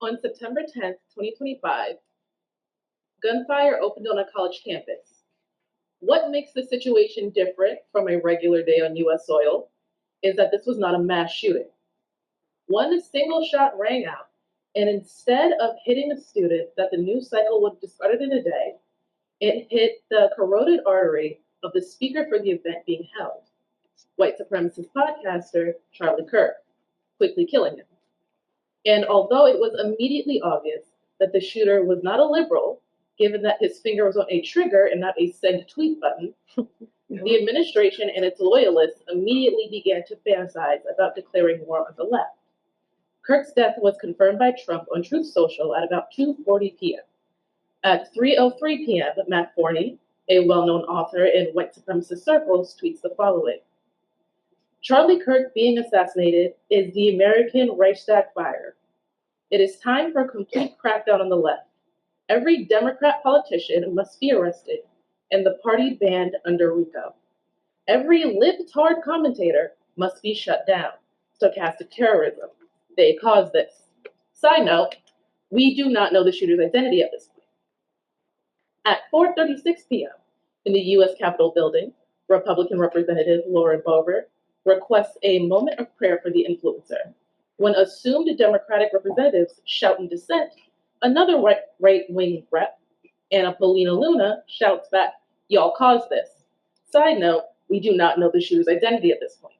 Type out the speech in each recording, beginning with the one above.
On September 10th, 2025, gunfire opened on a college campus. What makes the situation different from a regular day on US soil is that this was not a mass shooting. One single shot rang out, and instead of hitting a student that the news cycle would have discarded in a day, it hit the carotid artery of the speaker for the event being held, white supremacist podcaster Charlie Kirk, quickly killing him. And although it was immediately obvious that the shooter was not a liberal, given that his finger was on a trigger and not a send tweet button, the administration and its loyalists immediately began to fantasize about declaring war on the left. Kirk's death was confirmed by Trump on Truth Social at about 2:40 p.m. At 3:03 p.m., Matt Forney, a well-known author in white supremacist circles, tweets the following. Charlie Kirk being assassinated is the American Reichstag fire. It is time for a complete crackdown on the left. Every Democrat politician must be arrested and the party banned under RICO. Every libtard commentator must be shut down. Stochastic terrorism. They caused this. Side note, we do not know the shooter's identity at this point. At 4:36 p.m. in the U.S. Capitol building, Republican Representative Lauren Boebert requests a moment of prayer for the influencer. When assumed Democratic representatives shout in dissent, another right-wing rep, Anna Paulina Luna, shouts back, "Y'all caused this." Side note, we do not know the shooter's identity at this point.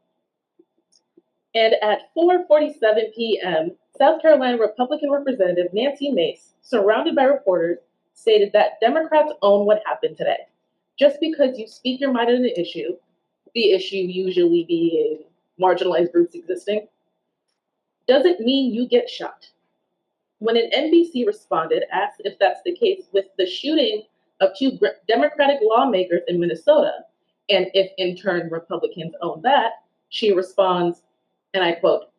And at 4:47 p.m., South Carolina Republican Representative Nancy Mace, surrounded by reporters, stated that Democrats own what happened today. Just because you speak your mind on an issue, the issue usually being marginalized groups existing, doesn't mean you get shot. When an NBC responded, asked if that's the case with the shooting of two Democratic lawmakers in Minnesota, and if in turn Republicans own that, she responds, and I quote,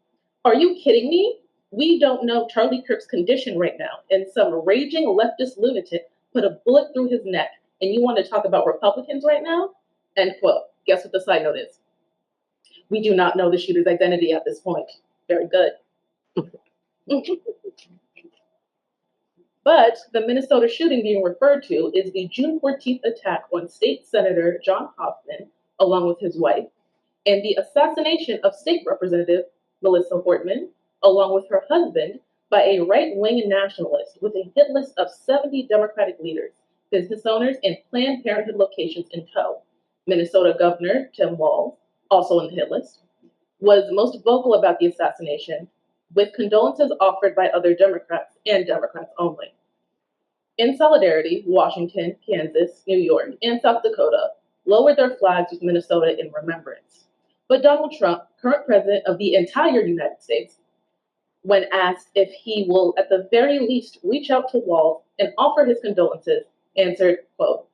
"Are you kidding me? We don't know Charlie Kirk's condition right now, and some raging leftist lunatic put a bullet through his neck, and you want to talk about Republicans right now?" End quote. Guess what the side note is? We do not know the shooter's identity at this point. Very good. But the Minnesota shooting being referred to is the June 14th attack on State Senator John Hoffman, along with his wife, and the assassination of State Representative Melissa Hortman, along with her husband, by a right-wing nationalist with a hit list of 70 Democratic leaders, business owners, and Planned Parenthood locations in tow. Minnesota Governor Tim Walz, also on the hit list, was most vocal about the assassination, with condolences offered by other Democrats and Democrats only. In solidarity, Washington, Kansas, New York, and South Dakota lowered their flags with Minnesota in remembrance. But Donald Trump, current president of the entire United States, when asked if he will at the very least reach out to Walz and offer his condolences, answered, quote,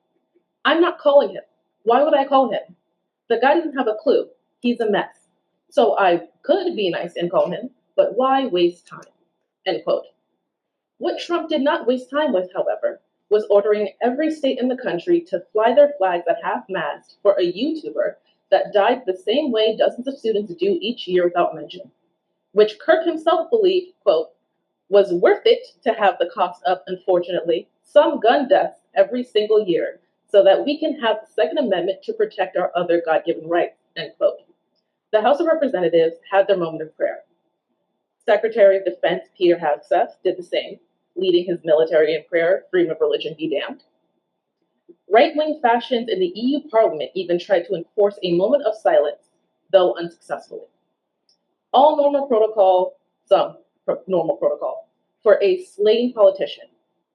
"I'm not calling him. Why would I call him? The guy doesn't have a clue. He's a mess. So I could be nice and call him, but why waste time?" End quote. What Trump did not waste time with, however, was ordering every state in the country to fly their flags at half-mast for a YouTuber that died the same way dozens of students do each year without mention, which Kirk himself believed, quote, was worth it to have the cost of, unfortunately, some gun deaths every single year so that we can have the Second Amendment to protect our other God-given rights, end quote. The House of Representatives had their moment of prayer. Secretary of Defense Peter Hegseth did the same, leading his military in prayer, freedom of religion be damned. Right-wing factions in the EU Parliament even tried to enforce a moment of silence, though unsuccessfully. All normal protocol, some normal protocol, for a slain politician.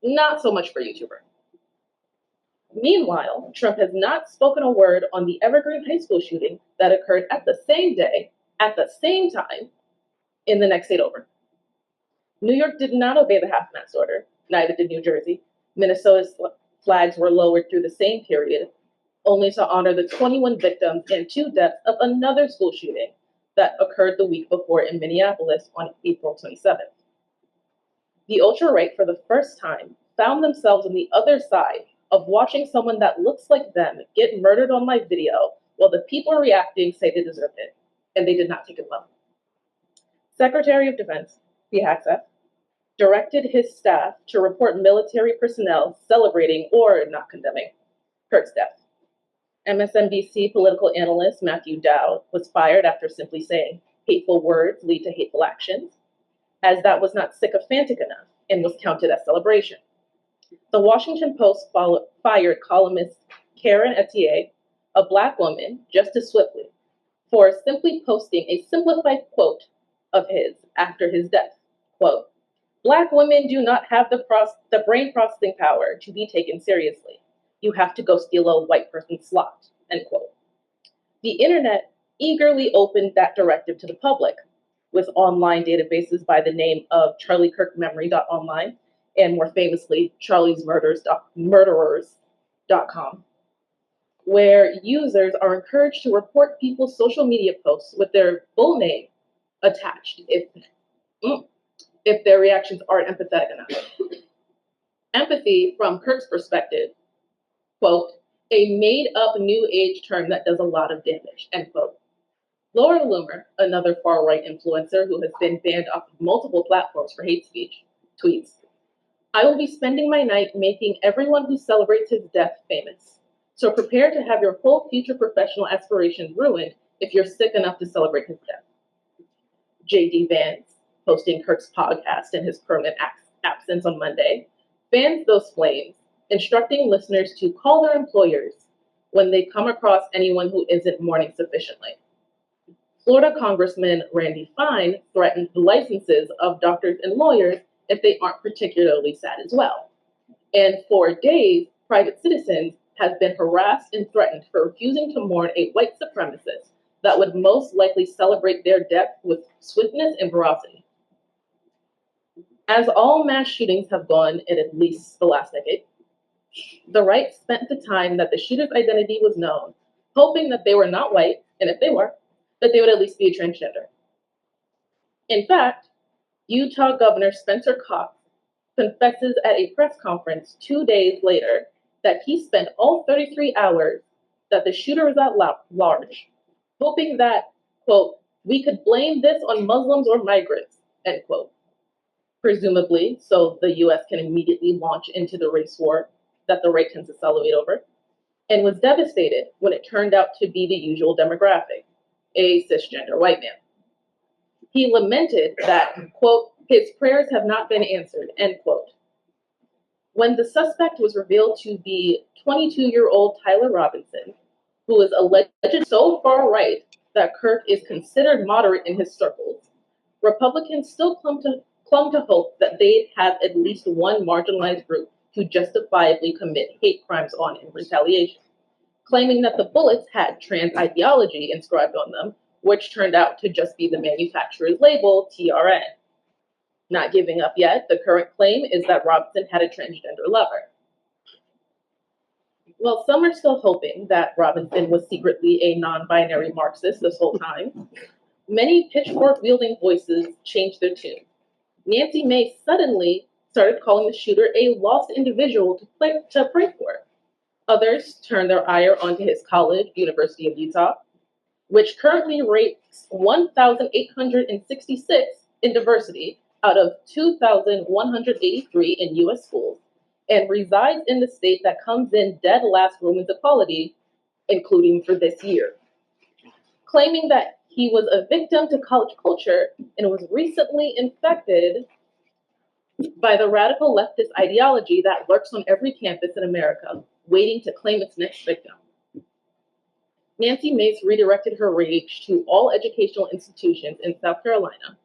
Not so much for YouTuber. Meanwhile, Trump has not spoken a word on the Evergreen High School shooting that occurred at the same day, at the same time, in the next state over. New York did not obey the half-mast order, neither did New Jersey. Minnesota's flags were lowered through the same period, only to honor the 21 victims and 2 deaths of another school shooting that occurred the week before in Minneapolis on April 27th. The ultra-right, for the first time, found themselves on the other side of watching someone that looks like them get murdered on live video while the people reacting say they deserved it, and they did not take it well. Secretary of Defense Pete Hegseth directed his staff to report military personnel celebrating or not condemning Kirk's death. MSNBC political analyst Matthew Dowd was fired after simply saying, "Hateful words lead to hateful actions," as that was not sycophantic enough and was counted as celebration. The Washington Post fired columnist Karen Etier, a Black woman, just as swiftly for simply posting a simplified quote of his after his death. Quote, "Black women do not have the brain processing power to be taken seriously. You have to go steal a white person's slot," end quote. The internet eagerly opened that directive to the public, with online databases by the name of charliekirkmemory.online and more famously charliesmurderers.com, where users are encouraged to report people's social media posts with their full name attached if their reactions aren't empathetic enough. Empathy, from Kirk's perspective, quote, "a made-up new age term that does a lot of damage," end quote. Laura Loomer, another far-right influencer who has been banned off of multiple platforms for hate speech, tweets, "I will be spending my night making everyone who celebrates his death famous. So prepare to have your whole future professional aspirations ruined if you're sick enough to celebrate his death." J.D. Vance, hosting Kirk's podcast in his permanent absence on Monday, fans those flames, instructing listeners to call their employers when they come across anyone who isn't mourning sufficiently. Florida Congressman Randy Fine threatened the licenses of doctors and lawyers if they aren't particularly sad as well. And for days, private citizens have been harassed and threatened for refusing to mourn a white supremacist that would most likely celebrate their death with swiftness and ferocity. As all mass shootings have gone in at least the last decade, the right spent the time that the shooter's identity was known, hoping that they were not white, and if they were, that they would at least be a transgender. In fact, Utah Governor Spencer Cox confesses at a press conference 2 days later that he spent all 33 hours that the shooter was at large, hoping that, quote, "we could blame this on Muslims or migrants," end quote. Presumably, so the US can immediately launch into the race war that the right tends to salivate over, and was devastated when it turned out to be the usual demographic, a cisgender white man. He lamented that, quote, "his prayers have not been answered," end quote. When the suspect was revealed to be 22-year-old Tyler Robinson, who is alleged so far right that Kirk is considered moderate in his circles, Republicans still clung to hope that they'd have at least one marginalized group to justifiably commit hate crimes on in retaliation, claiming that the bullets had trans ideology inscribed on them, which turned out to just be the manufacturer's label, TRN. Not giving up yet, the current claim is that Robinson had a transgender lover. Well, some are still hoping that Robinson was secretly a non-binary Marxist this whole time. Many pitchfork-wielding voices changed their tune. Nancy Mace suddenly started calling the shooter a lost individual to pray for. Others turned their ire onto his college, University of Utah, which currently rates 1,866 in diversity out of 2,183 in U.S. schools, and resides in the state that comes in dead last Women's equality, including for this year, claiming that he was a victim to college culture and was recently infected by the radical leftist ideology that lurks on every campus in America, waiting to claim its next victim. Nancy Mace redirected her rage to all educational institutions in South Carolina,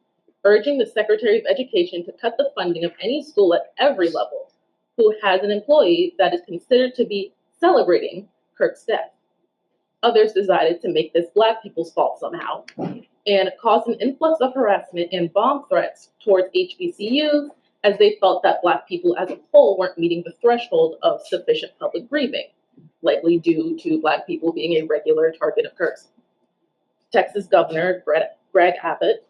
urging the Secretary of Education to cut the funding of any school at every level who has an employee that is considered to be celebrating Kirk's death. Others decided to make this Black people's fault somehow and caused an influx of harassment and bomb threats towards HBCUs as they felt that Black people as a whole weren't meeting the threshold of sufficient public grieving, likely due to Black people being a regular target of Kirk's. Texas Governor Greg Abbott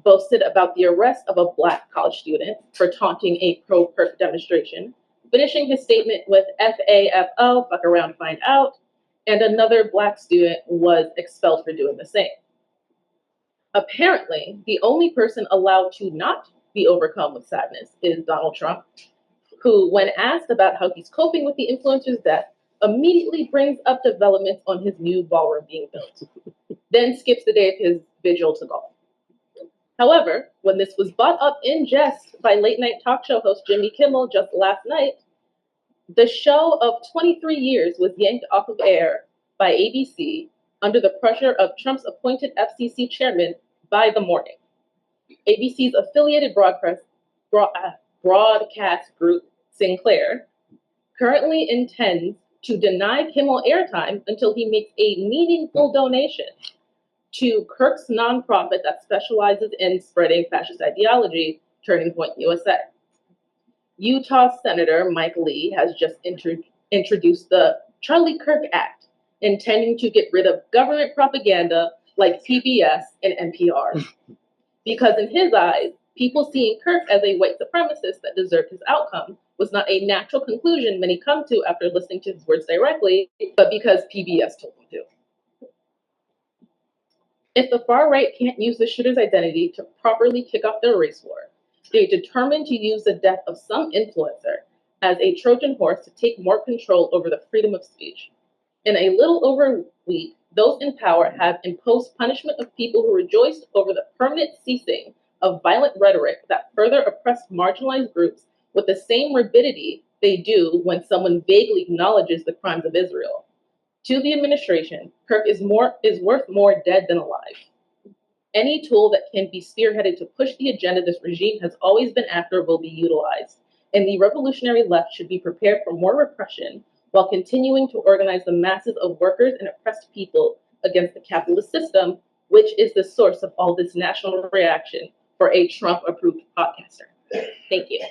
boasted about the arrest of a Black college student for taunting a pro-Kirk demonstration, finishing his statement with FAFO, fuck around, find out, and another Black student was expelled for doing the same. Apparently, the only person allowed to not be overcome with sadness is Donald Trump, who, when asked about how he's coping with the influencer's death, immediately brings up developments on his new ballroom being built, then skips the day of his vigil to golf. However, when this was brought up in jest by late-night talk show host Jimmy Kimmel just last night, the show of 23 years was yanked off of air by ABC under the pressure of Trump's appointed FCC chairman by the Mourning. ABC's affiliated broadcast group, Sinclair, currently intends to deny Kimmel airtime until he makes a meaningful donation to Kirk's nonprofit that specializes in spreading fascist ideology, Turning Point USA. Utah Senator Mike Lee has just introduced the Charlie Kirk Act, intending to get rid of government propaganda like PBS and NPR. Because in his eyes, people seeing Kirk as a white supremacist that deserved his outcome was not a natural conclusion many come to after listening to his words directly, but because PBS told them to. If the far right can't use the shooter's identity to properly kick off their race war, they're determined to use the death of some influencer as a Trojan horse to take more control over the freedom of speech. In a little over a week, those in power have imposed punishment of people who rejoiced over the permanent ceasing of violent rhetoric that further oppressed marginalized groups with the same morbidity they do when someone vaguely acknowledges the crimes of Israel. To the administration, Kirk is worth more dead than alive. Any tool that can be spearheaded to push the agenda this regime has always been after will be utilized, and the revolutionary left should be prepared for more repression while continuing to organize the masses of workers and oppressed people against the capitalist system, which is the source of all this national reaction for a Trump-approved podcaster. Thank you.